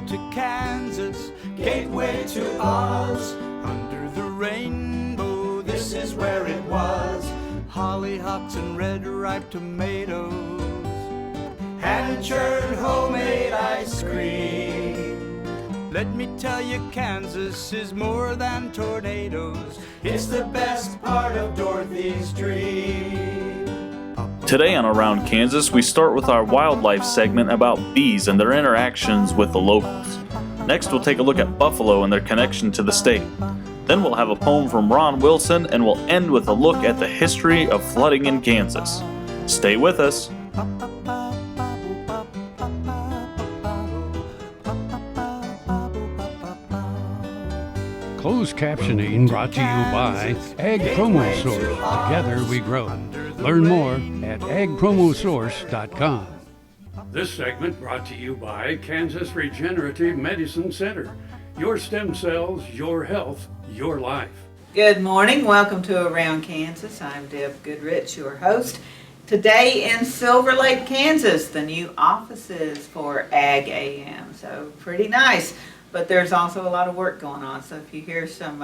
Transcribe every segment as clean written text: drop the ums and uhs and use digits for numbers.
to Kansas, gateway to Oz. Under the rainbow, this is where it was. Hollyhocks and red ripe tomatoes, hand-churned homemade ice cream. Let me tell you, Kansas is more than tornadoes. It's the best part of Dorothy's dream. Today on Around Kansas, we start with our wildlife segment about bees and their interactions with the locals. Next, we'll take a look at buffalo and their connection to the state. Then we'll have a poem from Ron Wilson, and we'll end with a look at the history of flooding in Kansas. Stay with us. Closed captioning brought to you by Ag Promo Source. Together we grow. Learn more at agpromosource.com. This segment brought to you by Kansas Regenerative Medicine Center. Your stem cells, your health, your life. Good morning. Welcome to Around Kansas. I'm Deb Goodrich, your host. Today in Silver Lake, Kansas, the new offices for Ag AM. So pretty nice, but there's also a lot of work going on. So if you hear some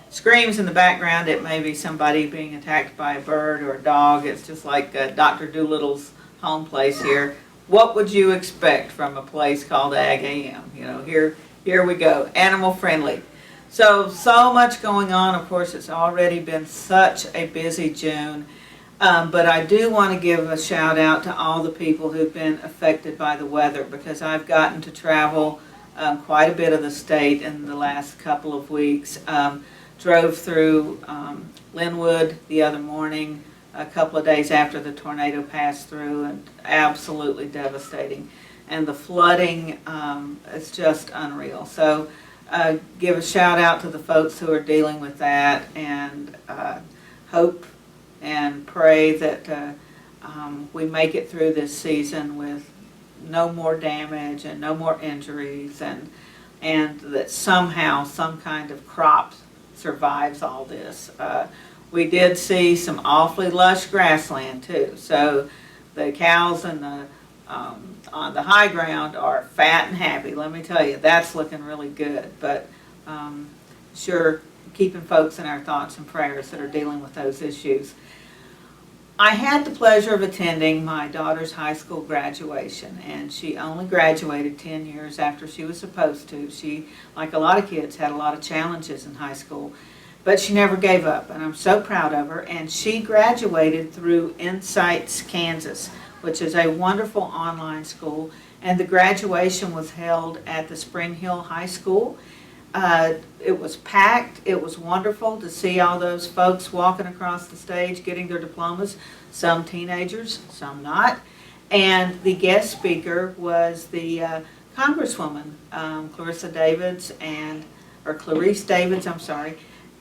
screams in the background, it may be somebody being attacked by a bird or a dog. It's just like Dr. Doolittle's home place here. What would you expect from a place called Ag AM? You know, here we go, animal friendly. So much going on. Of course, it's already been such a busy June, but I do want to give a shout out to all the people who've been affected by the weather, because I've gotten to travel quite a bit of the state in the last couple of weeks. Drove through Linwood the other morning, a couple of days after the tornado passed through, and absolutely devastating. And the flooding is just unreal. So give a shout out to the folks who are dealing with that, and hope and pray that we make it through this season with no more damage and no more injuries, and that somehow some kind of crop survives all this. We did see some awfully lush grassland too. So the cows and on the high ground are fat and happy. Let me tell you, that's looking really good. But sure, keeping folks in our thoughts and prayers that are dealing with those issues. I had the pleasure of attending my daughter's high school graduation, and she only graduated 10 years after she was supposed to. She, like a lot of kids, had a lot of challenges in high school, but she never gave up, and I'm so proud of her. And she graduated through Insights Kansas, which is a wonderful online school, and the graduation was held at the Spring Hill High School. It was packed. It was wonderful to see all those folks walking across the stage getting their diplomas, some teenagers, some not. And the guest speaker was the Congresswoman, Clarice Davids, and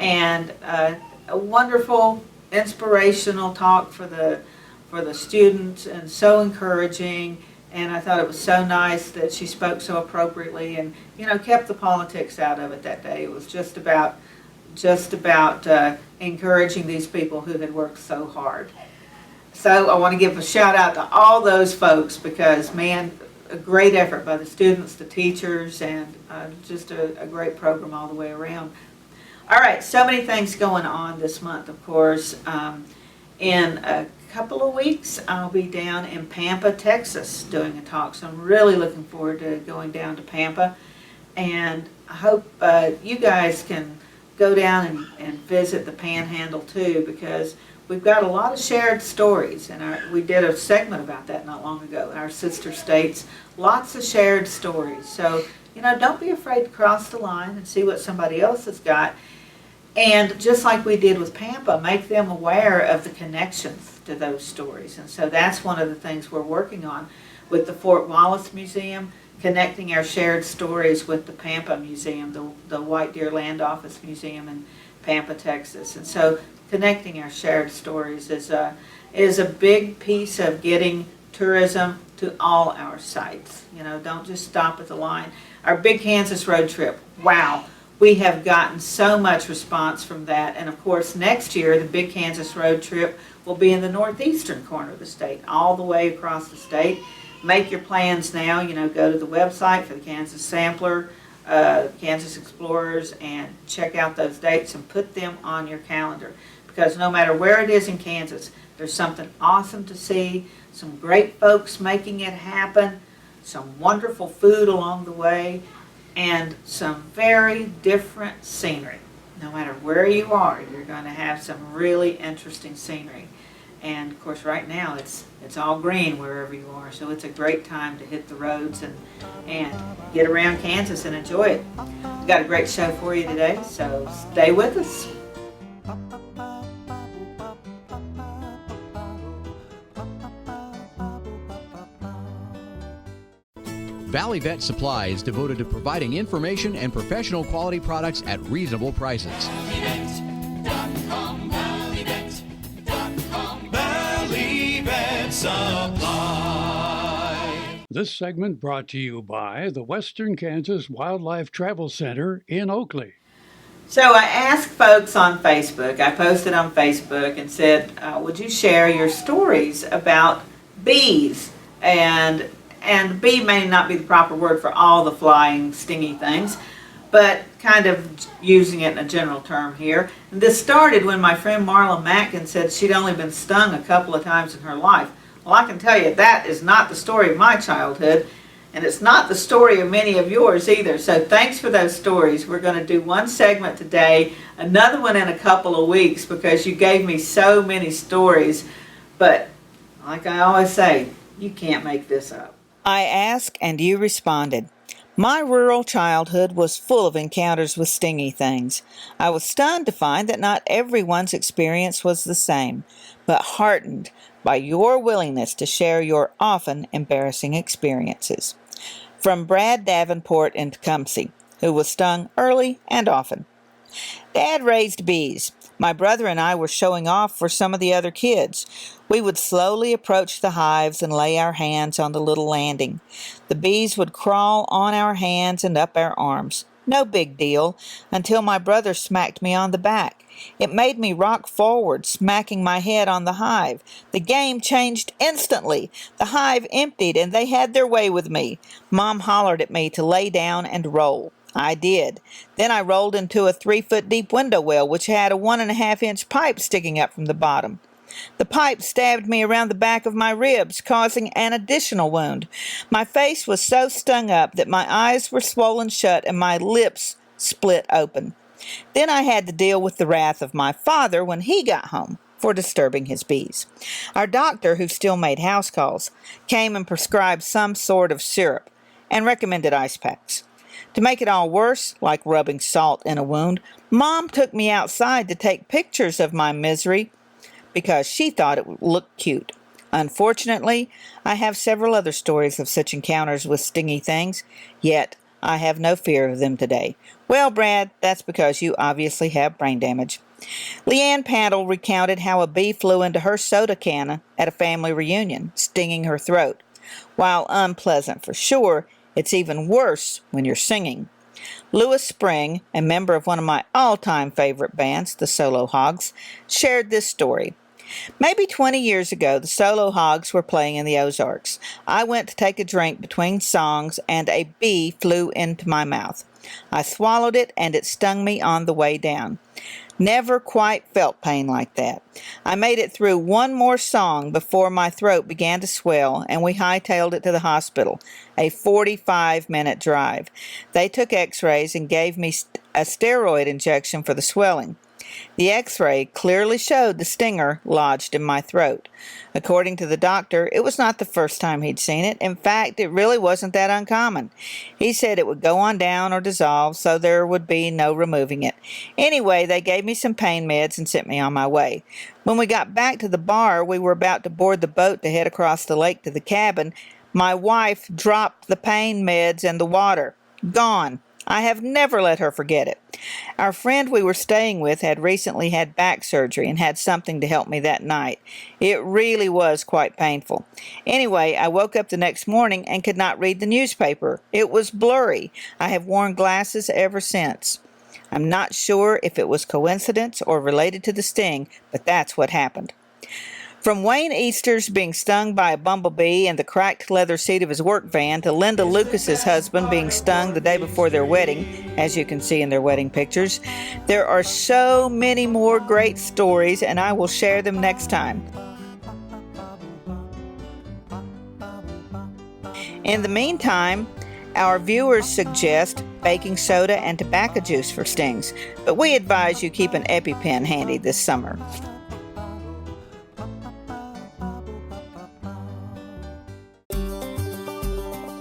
a wonderful inspirational talk for the students, and so encouraging. And I thought it was so nice that she spoke so appropriately and, kept the politics out of it that day. It was just about encouraging these people who had worked so hard. So I want to give a shout out to all those folks, because, man, a great effort by the students, the teachers, and just a great program all the way around. All right, so many things going on this month, of course. In a couple of weeks, I'll be down in Pampa, Texas, doing a talk. So I'm really looking forward to going down to Pampa. And I hope you guys can go down and visit the Panhandle too, because we've got a lot of shared stories. And we did a segment about that not long ago in our sister states. Lots of shared stories. So, don't be afraid to cross the line and see what somebody else has got. And just like we did with Pampa, make them aware of the connections to those stories. And so that's one of the things we're working on with the Fort Wallace Museum, connecting our shared stories with the Pampa Museum, the White Deer Land Office Museum in Pampa, Texas. And so connecting our shared stories is a big piece of getting tourism to all our sites. Don't just stop at the line. Our Big Kansas road trip, wow. We have gotten so much response from that. And of course, next year, the Big Kansas road trip will be in the northeastern corner of the state, all the way across the state. make your plans now. Go to the website for the Kansas Sampler, Kansas Explorers, and check out those dates and put them on your calendar. Because no matter where it is in Kansas, there's something awesome to see, some great folks making it happen, some wonderful food along the way, and some very different scenery. No matter where you are, you're going to have some really interesting scenery. And of course right now it's all green wherever you are, so it's a great time to hit the roads and get around Kansas and enjoy it. We've got a great show for you today, so stay with us. Valley Vet Supply is devoted to providing information and professional quality products at reasonable prices. Valley Vet Supply. This segment brought to you by the Western Kansas Wildlife Travel Center in Oakley. So I asked folks on Facebook, I posted on Facebook and said, would you share your stories about bees? And bee may not be the proper word for all the flying, stingy things, but kind of using it in a general term here. And this started when my friend Marla Mackin said she'd only been stung a couple of times in her life. Well, I can tell you that is not the story of my childhood, and it's not the story of many of yours either. So thanks for those stories. We're going to do one segment today, another one in a couple of weeks, because you gave me so many stories. But like I always say, you can't make this up. I asked and you responded. My rural childhood was full of encounters with stingy things. I was stunned to find that not everyone's experience was the same, but heartened by your willingness to share your often embarrassing experiences. From Brad Davenport in Tecumseh, who was stung early and often. Dad raised bees. My brother and I were showing off for some of the other kids. We would slowly approach the hives and lay our hands on the little landing. The bees would crawl on our hands and up our arms. No big deal, until my brother smacked me on the back. It made me rock forward, smacking my head on the hive. The game changed instantly. The hive emptied, and they had their way with me. Mom hollered at me to lay down and roll. I did. Then I rolled into a 3-foot deep window well, which had a 1.5-inch pipe sticking up from the bottom. The pipe stabbed me around the back of my ribs, causing an additional wound. My face was so stung up that my eyes were swollen shut and my lips split open. Then I had to deal with the wrath of my father when he got home for disturbing his bees. Our doctor, who still made house calls, came and prescribed some sort of syrup and recommended ice packs. To make it all worse, like rubbing salt in a wound, Mom took me outside to take pictures of my misery because she thought it looked cute. Unfortunately, I have several other stories of such encounters with stingy things, yet I have no fear of them today. Well, Brad, that's because you obviously have brain damage. Leanne Pantle recounted how a bee flew into her soda can at a family reunion, stinging her throat. While unpleasant for sure, it's even worse when you're singing. Lewis Spring, a member of one of my all-time favorite bands, the Solo Hogs, shared this story. Maybe 20 years ago, the Solo Hogs were playing in the Ozarks. I went to take a drink between songs, and a bee flew into my mouth. I swallowed it, and it stung me on the way down. Never quite felt pain like that. I made it through one more song before my throat began to swell, and we hightailed it to the hospital, a 45-minute drive. They took x-rays and gave me a steroid injection for the swelling. The x-ray clearly showed the stinger lodged in my throat. According to the doctor, it was not the first time he'd seen it. In fact, it really wasn't that uncommon. He said it would go on down or dissolve, so there would be no removing it. Anyway, they gave me some pain meds and sent me on my way. When we got back to the bar, we were about to board the boat to head across the lake to the cabin. My wife dropped the pain meds in the water. Gone. I have never let her forget it. Our friend we were staying with had recently had back surgery and had something to help me that night. It really was quite painful. Anyway, I woke up the next morning and could not read the newspaper. It was blurry. I have worn glasses ever since. I'm not sure if it was coincidence or related to the sting, but that's what happened. From Wayne Easter's being stung by a bumblebee in the cracked leather seat of his work van to Linda Lucas's husband being stung the day before their wedding, as you can see in their wedding pictures, there are so many more great stories, and I will share them next time. In the meantime, our viewers suggest baking soda and tobacco juice for stings, but we advise you keep an EpiPen handy this summer.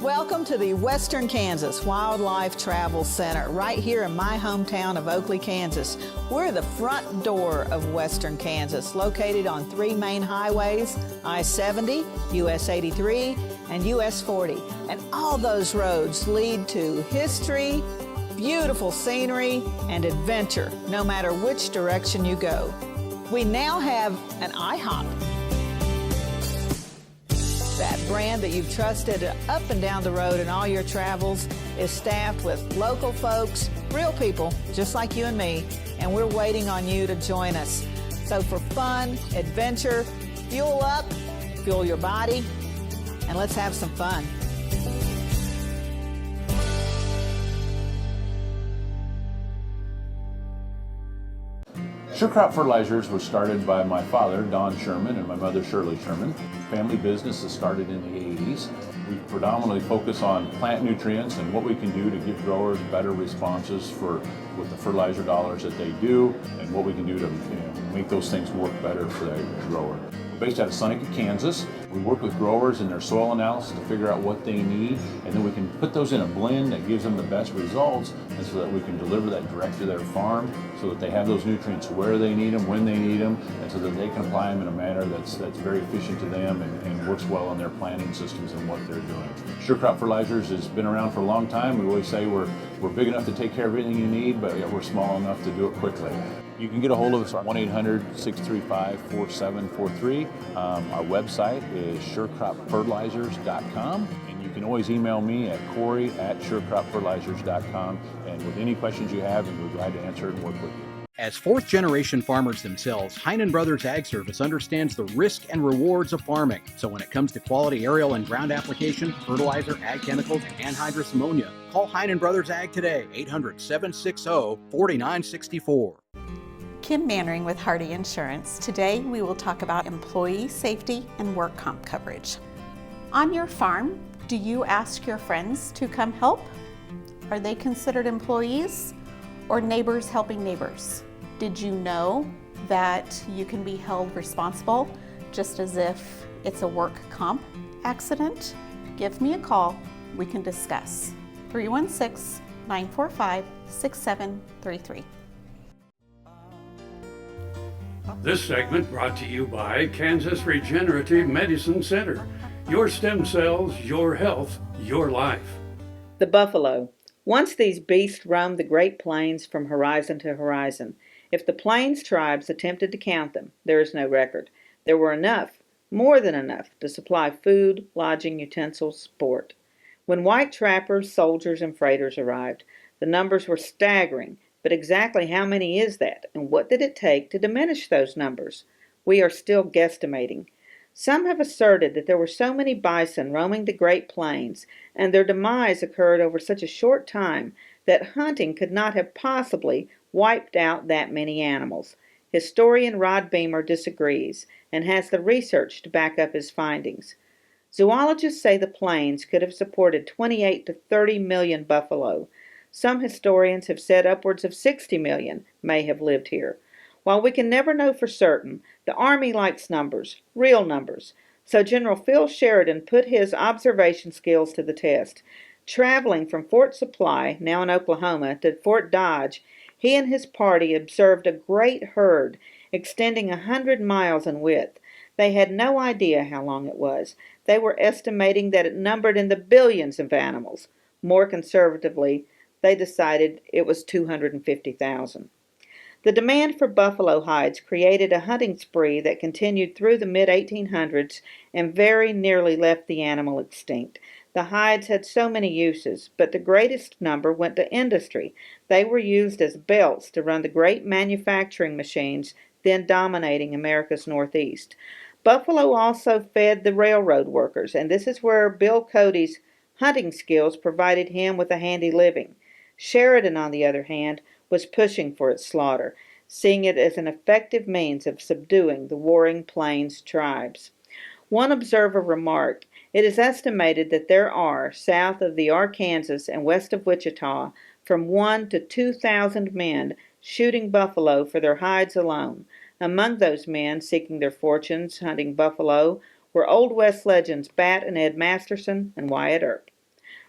Welcome to the Western Kansas Wildlife Travel Center, right here in my hometown of Oakley, Kansas. We're the front door of Western Kansas, located on 3 main highways, I-70, US 83, and US 40. And all those roads lead to history, beautiful scenery, and adventure, no matter which direction you go. We now have an IHOP. That brand that you've trusted up and down the road in all your travels is staffed with local folks, real people, just like you and me, and we're waiting on you to join us. So for fun, adventure, fuel up, fuel your body, and let's have some fun. Sure Crop Fertilizers was started by my father, Don Sherman, and my mother, Shirley Sherman. Family business that started in the 80s. We predominantly focus on plant nutrients and what we can do to give growers better responses with the fertilizer dollars that they do, and what we can do to make those things work better for that grower. We're based out of Seneca, Kansas. We work with growers in their soil analysis to figure out what they need, and then we can put those in a blend that gives them the best results, and so that we can deliver that direct to their farm so that they have those nutrients where they need them, when they need them, and so that they can apply them in a manner that's very efficient to them and works well on their planting systems and what they're doing. Sure Crop Fertilizers has been around for a long time. We always say we're big enough to take care of everything you need, but we're small enough to do it quickly. You can get a hold of us at 1-800-635-4743. Our website is surecropfertilizers.com, and you can always email me at Corey@surecropfertilizers.com, and with any questions you have, and we're glad to answer and work with you. As fourth-generation farmers themselves, Heinen Brothers Ag Service understands the risk and rewards of farming. So when it comes to quality aerial and ground application, fertilizer, ag chemicals, and anhydrous ammonia, call Heinen Brothers Ag today, 800-760-4964. Kim Mannering with Hardy Insurance. Today we will talk about employee safety and work comp coverage. On your farm, do you ask your friends to come help? Are they considered employees or neighbors helping neighbors? Did you know that you can be held responsible just as if it's a work comp accident? Give me a call, we can discuss. 316-945-6733. This segment brought to you by Kansas Regenerative Medicine Center. Your stem cells, your health, your life. The buffalo. Once these beasts roamed the Great Plains from horizon to horizon. If the Plains tribes attempted to count them, there is no record. There were enough, more than enough, to supply food, lodging, utensils, sport. When white trappers, soldiers, and freighters arrived, the numbers were staggering. But exactly how many is that, and what did it take to diminish those numbers? We are still guesstimating. Some have asserted that there were so many bison roaming the Great Plains, and their demise occurred over such a short time, that hunting could not have possibly wiped out that many animals. Historian Rod Beamer disagrees, and has the research to back up his findings. Zoologists say the plains could have supported 28 to 30 million buffalo. Some historians have said upwards of 60 million may have lived here. While we can never know for certain, the Army likes numbers, real numbers. So General Phil Sheridan put his observation skills to the test. Traveling from Fort Supply, now in Oklahoma, to Fort Dodge, he and his party observed a great herd extending 100 miles in width. They had no idea how long it was. They were estimating that it numbered in the billions of animals. More conservatively, they decided it was 250,000. The demand for buffalo hides created a hunting spree that continued through the mid-1800s and very nearly left the animal extinct. The hides had so many uses, but the greatest number went to industry. They were used as belts to run the great manufacturing machines then dominating America's Northeast. Buffalo also fed the railroad workers, and this is where Bill Cody's hunting skills provided him with a handy living. Sheridan, on the other hand, was pushing for its slaughter, seeing it as an effective means of subduing the warring Plains tribes. One observer remarked, "It is estimated that there are, south of the Arkansas and west of Wichita, from 1 to 2,000 men shooting buffalo for their hides alone. Among those men seeking their fortunes hunting buffalo were Old West legends Bat and Ed Masterson and Wyatt Earp."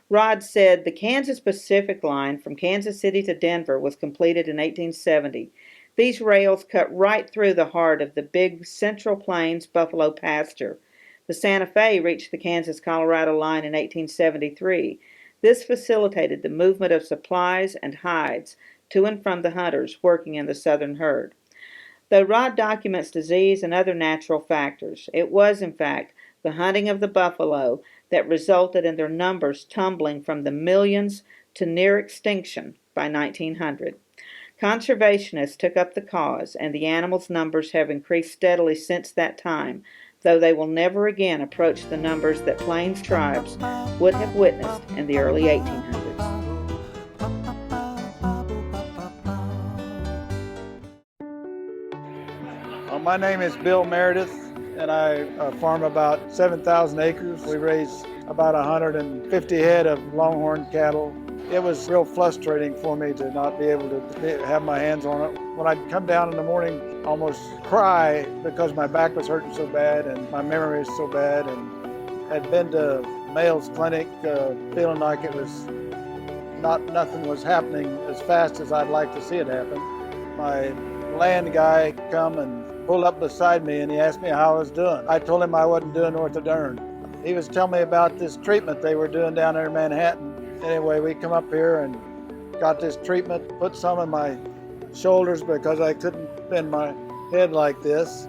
Rod said the Kansas Pacific line from Kansas City to Denver was completed in 1870. These rails cut right through the heart of the big Central Plains buffalo pasture. The Santa Fe reached the Kansas-Colorado line in 1873. This facilitated the movement of supplies and hides to and from the hunters working in the southern herd. Though Rod documents disease and other natural factors, it was, in fact, the hunting of the buffalo that resulted in their numbers tumbling from the millions to near extinction by 1900. Conservationists took up the cause, and the animals' numbers have increased steadily since that time, though they will never again approach the numbers that Plains tribes would have witnessed in the early 1800s. My name is Bill Meredith, and I farm about 7,000 acres. We raise about 150 head of longhorn cattle. It was real frustrating for me to not be able to have my hands on it. When I'd come down in the morning, almost cry because my back was hurting so bad and my memory was so bad, and had been to Mayle's clinic feeling like it was nothing was happening as fast as I'd like to see it happen. My land guy come and pulled up beside me and he asked me how I was doing. I told him I wasn't doing worth a darn. He was telling me about this treatment they were doing down there in Manhattan. Anyway, we come up here and got this treatment, put some in my shoulders because I couldn't bend my head like this.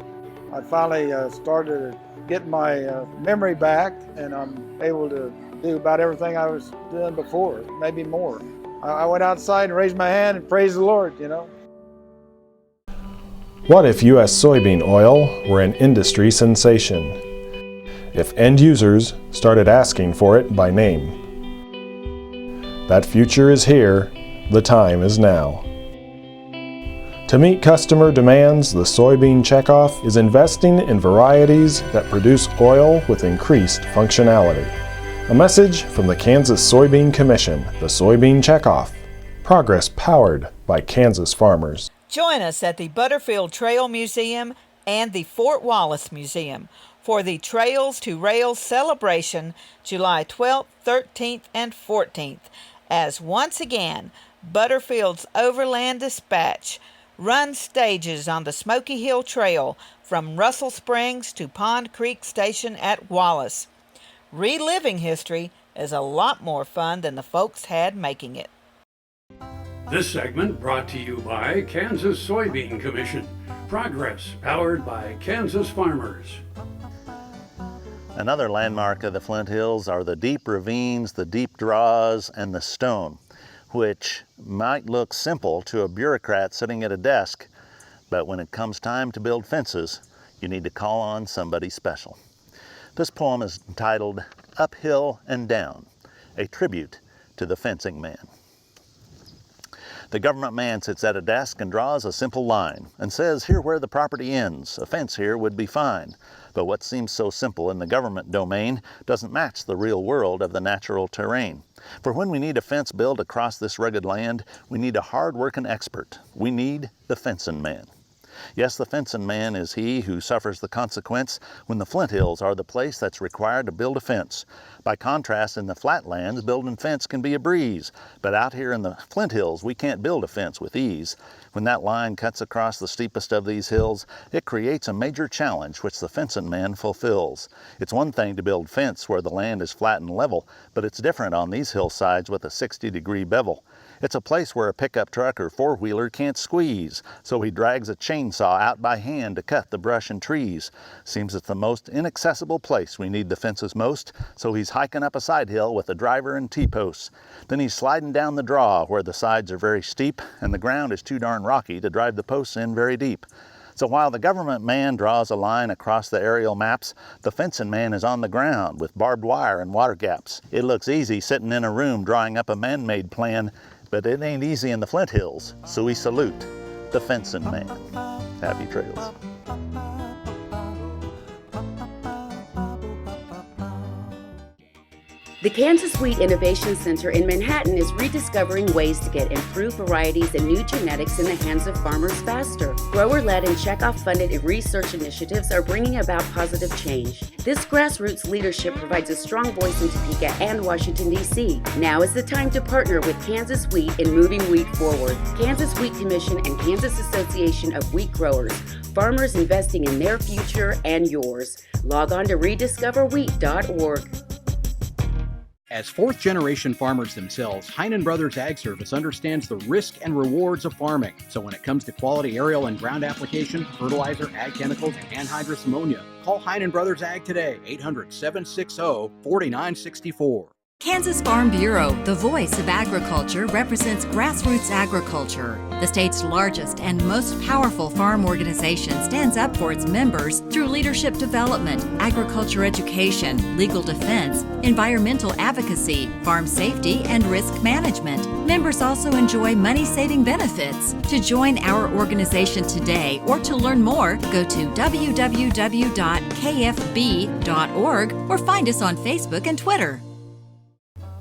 I finally started getting my memory back, and I'm able to do about everything I was doing before, maybe more. I went outside and raised my hand and praised the Lord, you know. What if U.S. soybean oil were an industry sensation? If end users started asking for it by name? That future is here, the time is now. To meet customer demands, the Soybean Checkoff is investing in varieties that produce oil with increased functionality. A message from the Kansas Soybean Commission, the Soybean Checkoff. Progress powered by Kansas farmers. Join us at the Butterfield Trail Museum and the Fort Wallace Museum for the Trails to Rails celebration July 12th, 13th, and 14th, as once again Butterfield's Overland Dispatch runs stages on the Smoky Hill Trail from Russell Springs to Pond Creek Station at Wallace. Reliving history is a lot more fun than the folks had making it. This segment brought to you by Kansas Soybean Commission. Progress powered by Kansas farmers. Another landmark of the Flint Hills are the deep ravines, the deep draws, and the stone, which might look simple to a bureaucrat sitting at a desk, but when it comes time to build fences, you need to call on somebody special. This poem is entitled Uphill and Down, a tribute to the fencing man. The government man sits at a desk and draws a simple line and says, "Here where the property ends, a fence here would be fine." But what seems so simple in the government domain doesn't match the real world of the natural terrain. For when we need a fence built across this rugged land, we need a hard-working expert. We need the fencing man. Yes, the fencing man is he who suffers the consequence when the Flint Hills are the place that's required to build a fence. By contrast, in the flatlands, building fence can be a breeze, but out here in the Flint Hills, we can't build a fence with ease. When that line cuts across the steepest of these hills, it creates a major challenge which the fencing man fulfills. It's one thing to build fence where the land is flat and level, but it's different on these hillsides with a 60-degree bevel. It's a place where a pickup truck or four-wheeler can't squeeze, so he drags a chainsaw out by hand to cut the brush and trees. Seems it's the most inaccessible place we need the fences most, so he's hiking up a side hill with a driver and T-posts. Then he's sliding down the draw where the sides are very steep and the ground is too darn rocky to drive the posts in very deep. So while the government man draws a line across the aerial maps, the fencing man is on the ground with barbed wire and water gaps. It looks easy sitting in a room drawing up a man-made plan, but it ain't easy in the Flint Hills, so we salute the fencing man. Happy trails. The Kansas Wheat Innovation Center in Manhattan is rediscovering ways to get improved varieties and new genetics in the hands of farmers faster. Grower-led and checkoff-funded research initiatives are bringing about positive change. This grassroots leadership provides a strong voice in Topeka and Washington, D.C. Now is the time to partner with Kansas Wheat in moving wheat forward. Kansas Wheat Commission and Kansas Association of Wheat Growers. Farmers investing in their future and yours. Log on to rediscoverwheat.org. As fourth-generation farmers themselves, Heinen Brothers Ag Service understands the risk and rewards of farming. So when it comes to quality aerial and ground application, fertilizer, ag chemicals, and anhydrous ammonia, call Heinen Brothers Ag today, 800-760-4964. Kansas Farm Bureau, the voice of agriculture, represents grassroots agriculture. The state's largest and most powerful farm organization stands up for its members through leadership development, agriculture education, legal defense, environmental advocacy, farm safety, and risk management. Members also enjoy money-saving benefits. To join our organization today or to learn more, go to www.kfb.org or find us on Facebook and Twitter.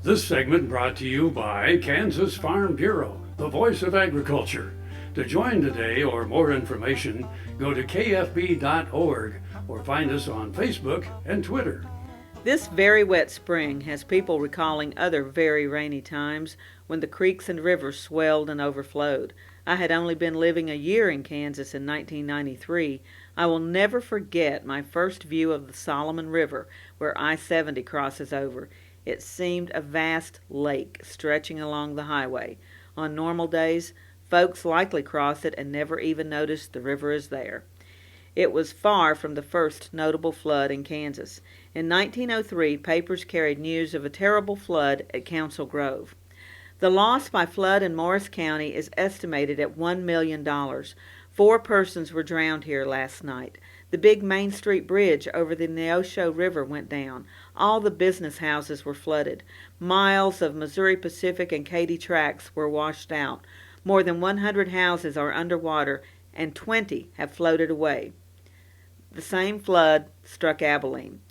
This segment brought to you by Kansas Farm Bureau, the voice of agriculture. To join today or more information, go to kfb.org or find us on Facebook and Twitter. This very wet spring has people recalling other very rainy times when the creeks and rivers swelled and overflowed. I had only been living a year in Kansas in 1993. I will never forget my first view of the Solomon River, where I-70 crosses over. It seemed a vast lake stretching along the highway. On normal days, folks likely cross it and never even notice the river is there. It was far from the first notable flood in Kansas. In 1903, papers carried news of a terrible flood at Council Grove. The loss by flood in Morris County is estimated at $1 million. 4 persons were drowned here last night. The big Main Street bridge over the Neosho River went down. All the business houses were flooded. Miles of Missouri Pacific and Katy tracks were washed out. More than 100 houses are underwater and 20 have floated away. The same flood struck Abilene.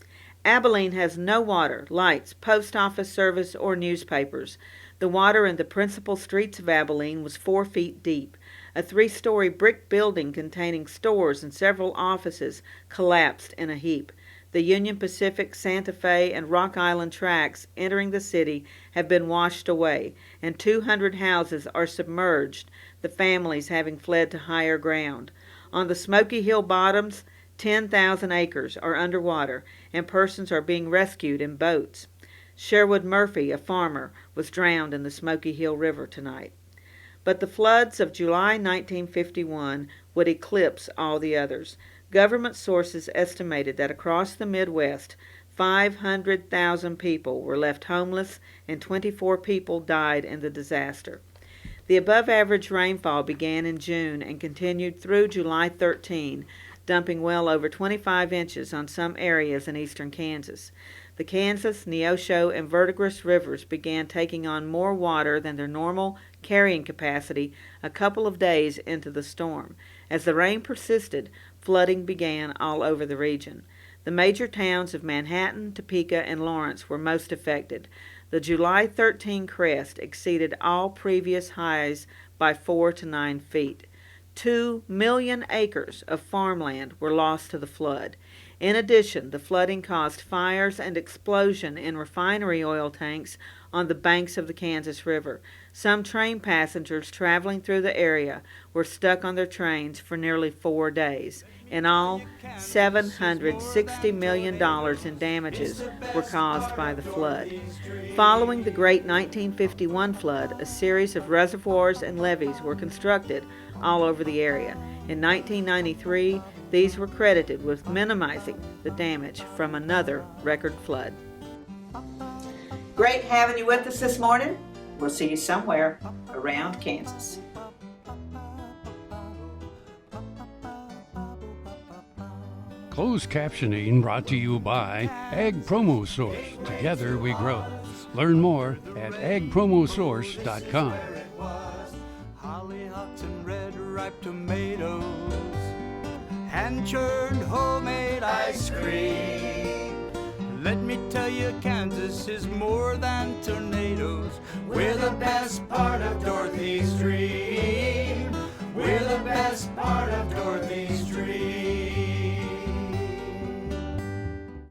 Abilene has no water, lights, post office service, or newspapers. The water in the principal streets of Abilene was 4 feet deep. A 3-story brick building containing stores and several offices collapsed in a heap. The Union Pacific, Santa Fe, and Rock Island tracks entering the city have been washed away, and 200 houses are submerged, the families having fled to higher ground. On the Smoky Hill bottoms, 10,000 acres are underwater, and persons are being rescued in boats. Sherwood Murphy, a farmer, was drowned in the Smoky Hill River tonight. But the floods of July 1951 would eclipse all the others. Government sources estimated that across the Midwest, 500,000 people were left homeless and 24 people died in the disaster. The above-average rainfall began in June and continued through July 13, dumping well over 25 inches on some areas in eastern Kansas. The Kansas, Neosho, and Verdigris rivers began taking on more water than their normal carrying capacity a couple of days into the storm. As the rain persisted, flooding began all over the region. The major towns of Manhattan, Topeka, and Lawrence were most affected. The July 13 crest exceeded all previous highs by 4 to 9 feet. 2 million acres of farmland were lost to the flood. In addition, the flooding caused fires and explosion in refinery oil tanks on the banks of the Kansas River. Some train passengers traveling through the area were stuck on their trains for nearly 4 days. In all, $760 million in damages were caused by the flood. Following the great 1951 flood, a series of reservoirs and levees were constructed all over the area. In 1993, these were credited with minimizing the damage from another record flood. Great having you with us this morning. We'll see you somewhere around Kansas. Closed captioning brought to you by Ag Promo Source. Together we grow. Learn more at agpromosource.com. Hollyhocks and red ripe tomatoes, hand-churned homemade ice cream. Let me tell you, Kansas is more than tornadoes. We're the best part of Dorothy's dream.